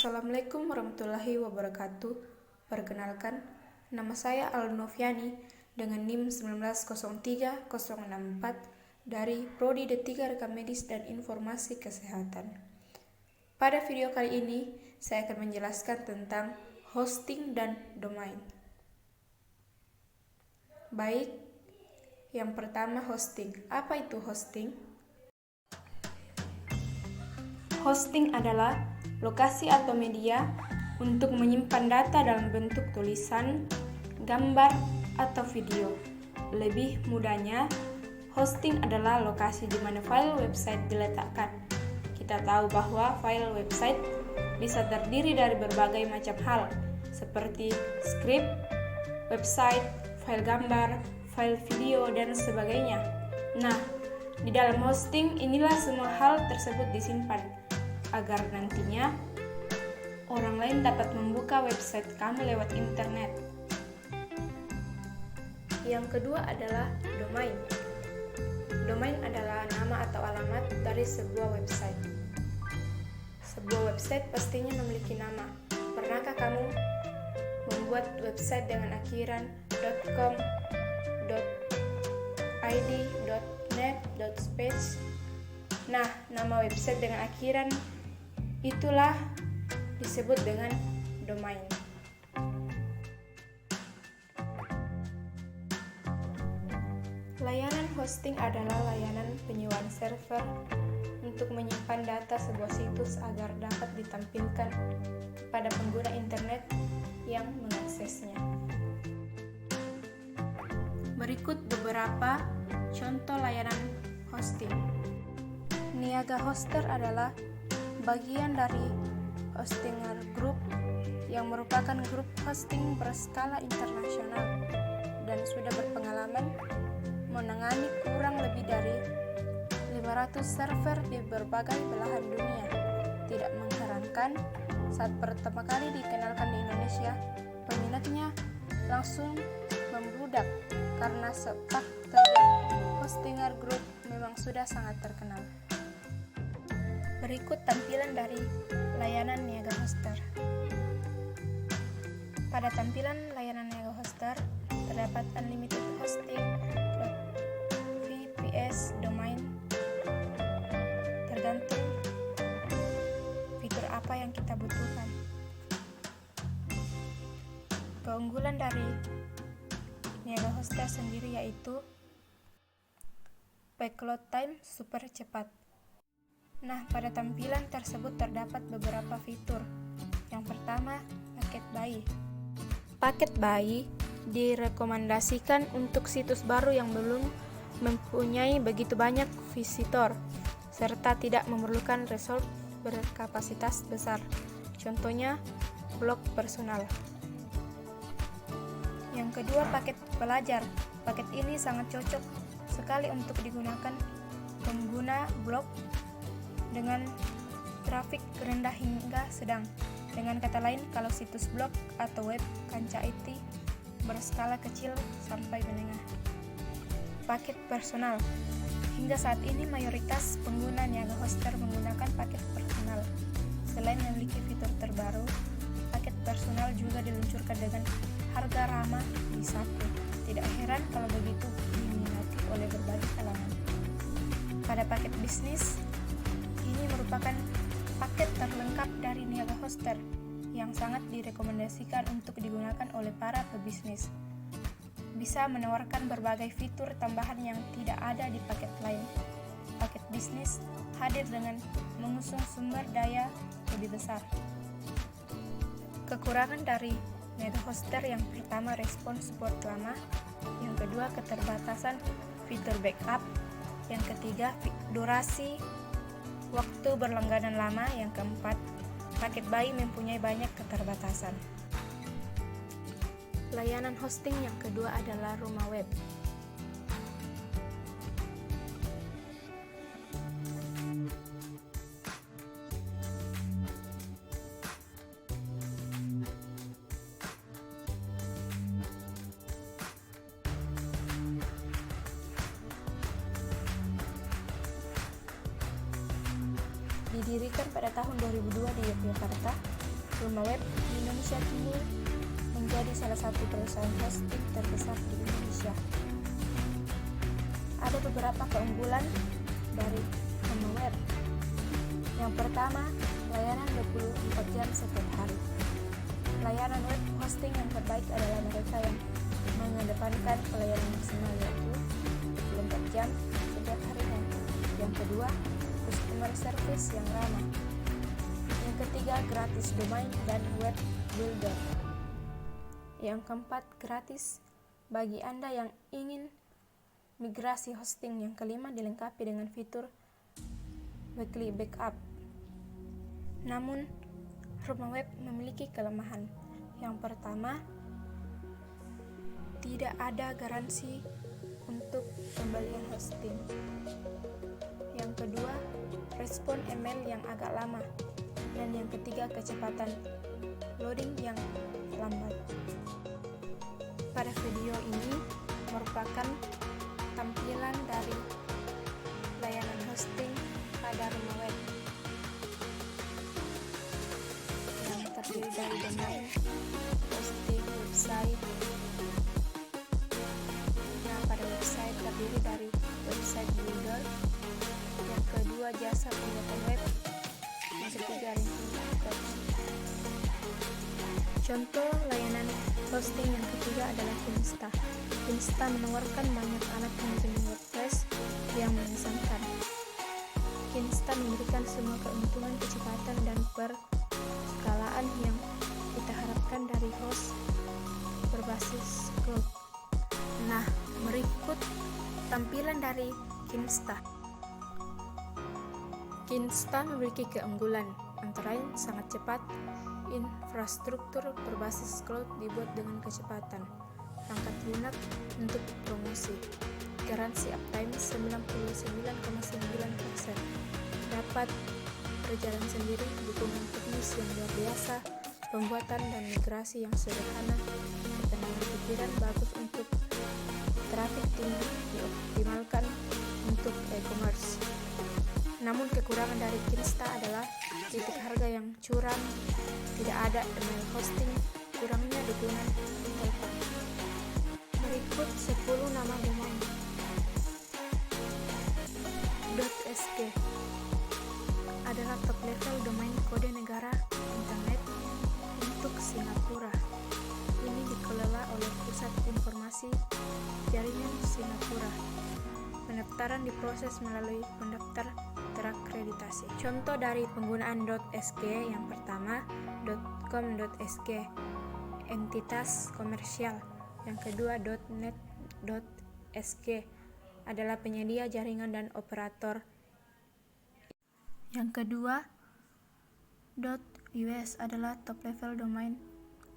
Assalamualaikum warahmatullahi wabarakatuh. Perkenalkan, nama saya Alnoviani dengan NIM 1903064 dari Prodi D3 Rekam Medis dan Informasi Kesehatan. Pada video kali ini, saya akan menjelaskan tentang hosting dan domain. Baik, yang pertama hosting. Apa itu hosting? Hosting adalah lokasi atau media untuk menyimpan data dalam bentuk tulisan, gambar, atau video. Lebih mudahnya, hosting adalah lokasi di mana file website diletakkan. Kita tahu bahwa file website bisa terdiri dari berbagai macam hal, seperti skrip, website, file gambar, file video, dan sebagainya. Nah, di dalam hosting inilah semua hal tersebut disimpan, agar nantinya orang lain dapat membuka website kamu lewat internet. Yang kedua adalah domain. Domain adalah nama atau alamat dari sebuah website. Sebuah website pastinya memiliki nama. Pernahkah kamu membuat website dengan akhiran .com, .id, .net, .space? Nah, nama website dengan akhiran itulah disebut dengan domain. Layanan hosting adalah layanan penyewaan server untuk menyimpan data sebuah situs agar dapat ditampilkan kepada pengguna internet yang mengaksesnya. Berikut beberapa contoh layanan hosting. Niaga Hoster adalah bagian dari Hostinger Group yang merupakan grup hosting berskala internasional dan sudah berpengalaman menangani kurang lebih dari 500 server di berbagai belahan dunia. Tidak mengherankan, saat pertama kali dikenalkan di Indonesia, peminatnya langsung membludak karena sepak terjang Hostinger Group memang sudah sangat terkenal. Berikut tampilan dari layanan Niaga Hoster. Pada tampilan layanan Niaga Hoster terdapat unlimited hosting, VPS, domain, tergantung fitur apa yang kita butuhkan. Keunggulan dari Niaga Hoster sendiri yaitu backload time super cepat. Nah, pada tampilan tersebut terdapat beberapa fitur. Yang pertama, paket buy. Paket buy direkomendasikan untuk situs baru yang belum mempunyai begitu banyak visitor, serta tidak memerlukan resort berkapasitas besar. Contohnya, blog personal. Yang kedua, paket pelajar. Paket ini sangat cocok sekali untuk digunakan pengguna blog dengan trafik rendah hingga sedang. Dengan kata lain, kalau situs blog atau web kancah IT berskala kecil sampai menengah. Paket personal. Hingga saat ini mayoritas pengguna Niaga Hoster menggunakan paket personal. Selain memiliki fitur terbaru, paket personal juga diluncurkan dengan harga ramah di saku. Tidak heran kalau begitu diminati oleh berbagai kalangan. Pada paket bisnis, ini merupakan paket terlengkap dari Niaga Hoster yang sangat direkomendasikan untuk digunakan oleh para pebisnis. Bisa menawarkan berbagai fitur tambahan yang tidak ada di paket lain. Paket bisnis hadir dengan mengusung sumber daya lebih besar. Kekurangan dari Niaga Hoster yang pertama respon support lama, yang kedua keterbatasan fitur backup, yang ketiga durasi waktu berlangganan lama, yang keempat, paket buy mempunyai banyak keterbatasan. Layanan hosting yang kedua adalah rumah web. Didirikan pada tahun 2002 di Yogyakarta, Rumah Web di Indonesia tumbuh menjadi salah satu perusahaan hosting terbesar di Indonesia. Ada beberapa keunggulan dari Rumah Web. Yang pertama, layanan 24 jam setiap hari. Layanan web hosting yang terbaik adalah mereka yang mengedepankan pelayanan maksimal, yaitu 24 jam setiap harinya. Yang kedua, customer service yang ramah. Yang ketiga, gratis domain dan web builder. Yang keempat, gratis bagi Anda yang ingin migrasi hosting. Yang kelima, dilengkapi dengan fitur weekly backup. Namun, Rumah Web memiliki kelemahan. Yang pertama, tidak ada garansi untuk pembelian hosting. Yang kedua, respon email yang agak lama. Dan yang ketiga, kecepatan loading yang lambat. Pada video ini merupakan tampilan dari layanan hosting pada Rumah Web yang terdiri dari domain, hosting, website. Nah, pada website terdiri dari website builder. Yang kedua, jasa pembuatan web. Yang ketiga, ranking page. Contoh layanan hosting yang ketiga adalah Kinsta. Kinsta menawarkan banyak alat manajemen WordPress yang mengesankan. Kinsta memberikan semua keuntungan, kecepatan, dan perskalaan yang kita harapkan dari host berbasis cloud. Nah, berikut tampilan dari Kinsta. Kinsta memiliki keunggulan, antara lain sangat cepat, infrastruktur berbasis cloud dibuat dengan kecepatan, perangkat lunak untuk promosi, garansi uptime 99,9%, dapat berjalan sendiri, dukungan teknis yang luar biasa, pembuatan dan migrasi yang sederhana, ketenangan pikiran bagus untuk traffic tinggi, dioptimalkan untuk e-commerce. Namun kekurangan dari Kinsta adalah titik harga yang curam, tidak ada email hosting, kurangnya dukungan Telkom. Berikut 10 nama domain. .sg adalah top level domain kode negara internet untuk Singapura. Ini dikelola oleh Pusat Informasi Jaringan Singapura. Pendaftaran diproses melalui pendaftar terakreditasi. Contoh dari penggunaan .sg yang pertama, .com.sg, entitas komersial. Yang kedua, .net.sg adalah penyedia jaringan dan operator. Yang kedua, .us adalah top level domain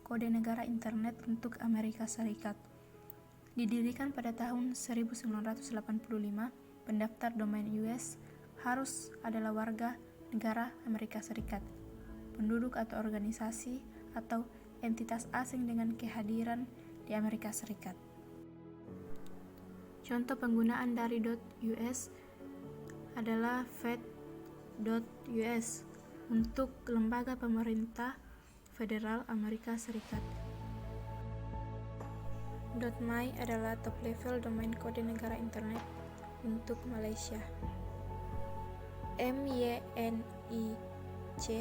kode negara internet untuk Amerika Serikat. Didirikan pada tahun 1985, pendaftar domain US harus adalah warga negara Amerika Serikat, penduduk atau organisasi atau entitas asing dengan kehadiran di Amerika Serikat. Contoh penggunaan dari .us adalah Fed.us untuk lembaga pemerintah federal Amerika Serikat. .my adalah top level domain kode negara internet untuk Malaysia. MYNIC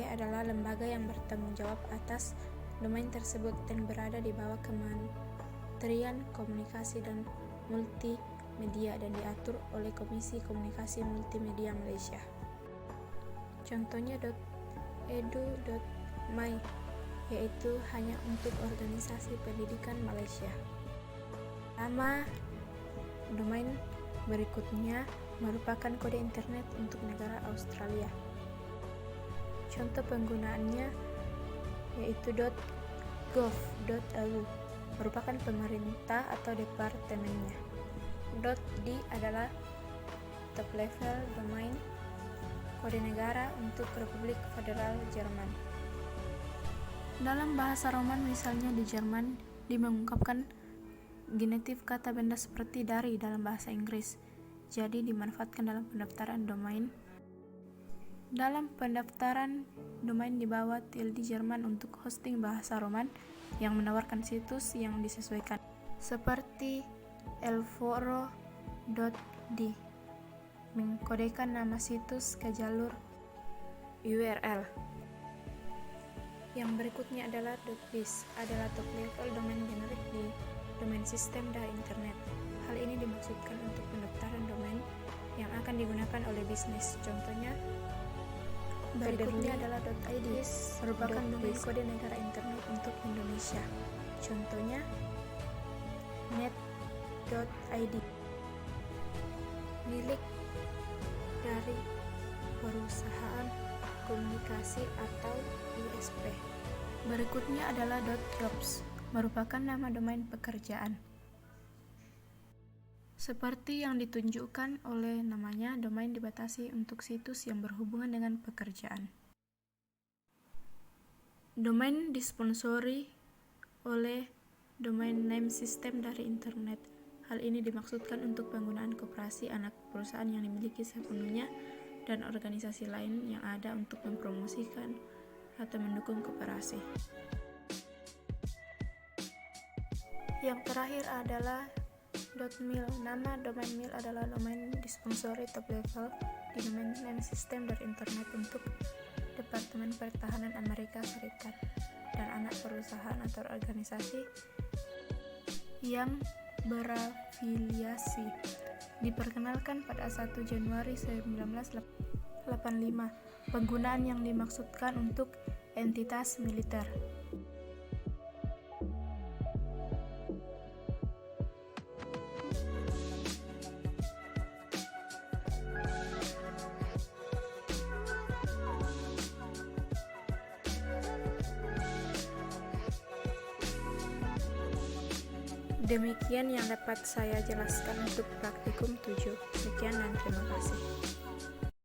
adalah lembaga yang bertanggung jawab atas domain tersebut dan berada di bawah Kementerian Komunikasi dan Multimedia dan diatur oleh Komisi Komunikasi Multimedia Malaysia. Contohnya .edu.my, yaitu hanya untuk organisasi pendidikan Malaysia. Nama domain berikutnya merupakan kode internet untuk negara Australia. Contoh penggunaannya yaitu .gov.au, merupakan pemerintah atau departemennya. .d adalah top level domain kode negara untuk Republik Federal Jerman. Dalam bahasa Roman, misalnya di Jerman, mengungkapkan genetif kata benda seperti dari dalam bahasa Inggris, jadi dimanfaatkan dalam pendaftaran domain. Dalam pendaftaran domain di bawah tilde Jerman untuk hosting bahasa Roman yang menawarkan situs yang disesuaikan, seperti elforo.d, mengkodekan nama situs ke jalur URL. Yang berikutnya adalah .biz, adalah top level domain generik di domain sistem dari internet. Hal ini dimaksudkan untuk pendaftaran domain yang akan digunakan oleh bisnis. Contohnya, berikutnya adalah .id, merupakan domain kode negara internet untuk Indonesia. Contohnya, net.id, milik dari perusahaan komunikasi atau ISP. Berikutnya adalah .jobs, merupakan nama domain pekerjaan. Seperti yang ditunjukkan oleh namanya, domain dibatasi untuk situs yang berhubungan dengan pekerjaan. Domain disponsori oleh domain name system dari internet. Hal ini dimaksudkan untuk penggunaan koperasi anak perusahaan yang dimiliki sepenuhnya dan organisasi lain yang ada untuk mempromosikan atau mendukung koperasi. Yang terakhir adalah .mil. Nama domain mil adalah domain disponsori top level di domain name system dari internet untuk Departemen Pertahanan Amerika Serikat dan anak perusahaan atau organisasi yang berafiliasi. Diperkenalkan pada 1 Januari 1985. Penggunaan yang dimaksudkan untuk entitas militer. Demikian yang dapat saya jelaskan untuk praktikum 7. Sekian dan terima kasih.